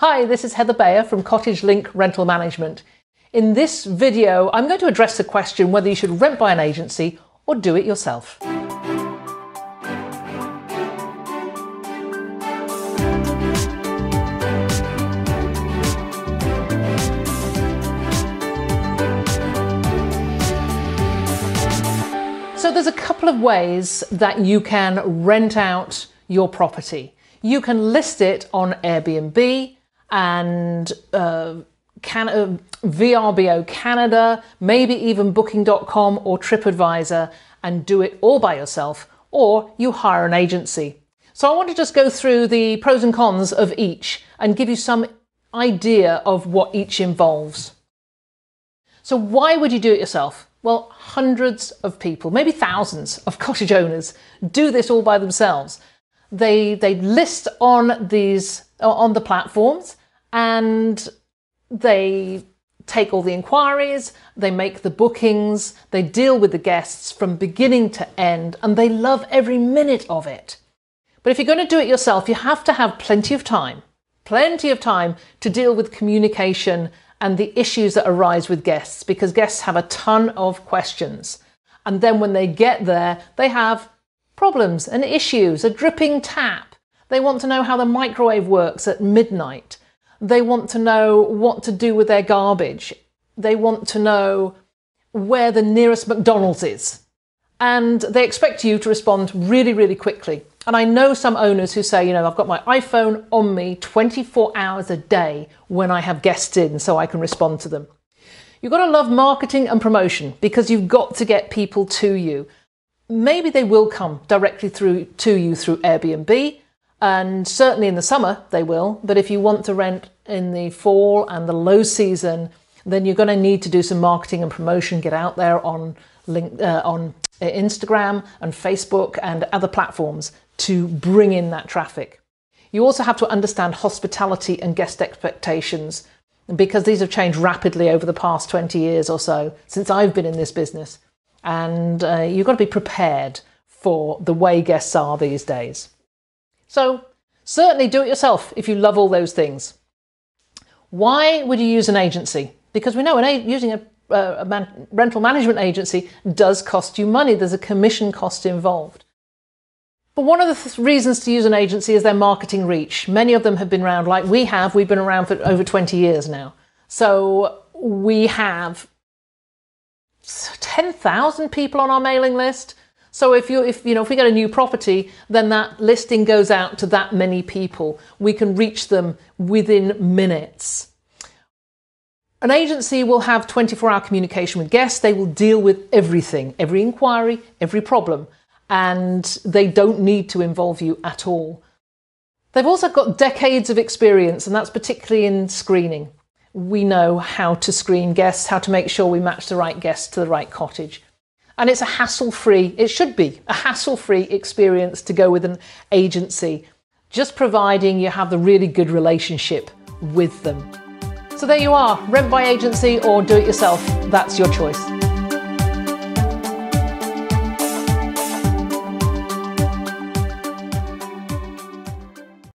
Hi, this is Heather Bayer from Cottage Link Rental Management. In this video, I'm going to address the question whether you should rent by an agency or do it yourself. So there's a couple of ways that you can rent out your property. You can list it on Airbnb and VRBO Canada, maybe even Booking.com or TripAdvisor, and do it all by yourself, or you hire an agency. So I want to just go through the pros and cons of each and give you some idea of what each involves. So why would you do it yourself? Well, hundreds of people, maybe thousands of cottage owners do this all by themselves. They list on the platforms and they take all the inquiries, they make the bookings, they deal with the guests from beginning to end, and they love every minute of it. But if you're going to do it yourself, you have to have plenty of time to deal with communication and the issues that arise with guests, because guests have a ton of questions. And then when they get there, they have problems and issues, a dripping tap. They want to know how the microwave works at midnight. They want to know what to do with their garbage. They want to know where the nearest McDonald's is. And they expect you to respond really, really quickly. And I know some owners who say, I've got my iPhone on me 24 hours a day when I have guests in so I can respond to them. You've got to love marketing and promotion because you've got to get people to you. Maybe they will come directly to you through Airbnb, and certainly in the summer they will. But if you want to rent in the fall and the low season, then you're going to need to do some marketing and promotion, get out there on Instagram and Facebook and other platforms to bring in that traffic. You also have to understand hospitality and guest expectations, because these have changed rapidly over the past 20 years or so since I've been in this business. And you've got to be prepared for the way guests are these days. So certainly do it yourself if you love all those things. Why would you use an agency? Because we know using a rental management agency does cost you money. There's a commission cost involved. But one of the reasons to use an agency is their marketing reach. Many of them have been around like we have. We've been around for over 20 years now. So we have 10,000 people on our mailing list. So if we get a new property, then that listing goes out to that many people. We can reach them within minutes. An agency will have 24-hour communication with guests. They will deal with everything, every inquiry, every problem, and they don't need to involve you at all. They've also got decades of experience, and that's particularly in screening. We know how to screen guests, how to make sure we match the right guests to the right cottage. And it should be a hassle-free experience to go with an agency, just providing you have the really good relationship with them. So there you are, rent by agency or do it yourself. That's your choice.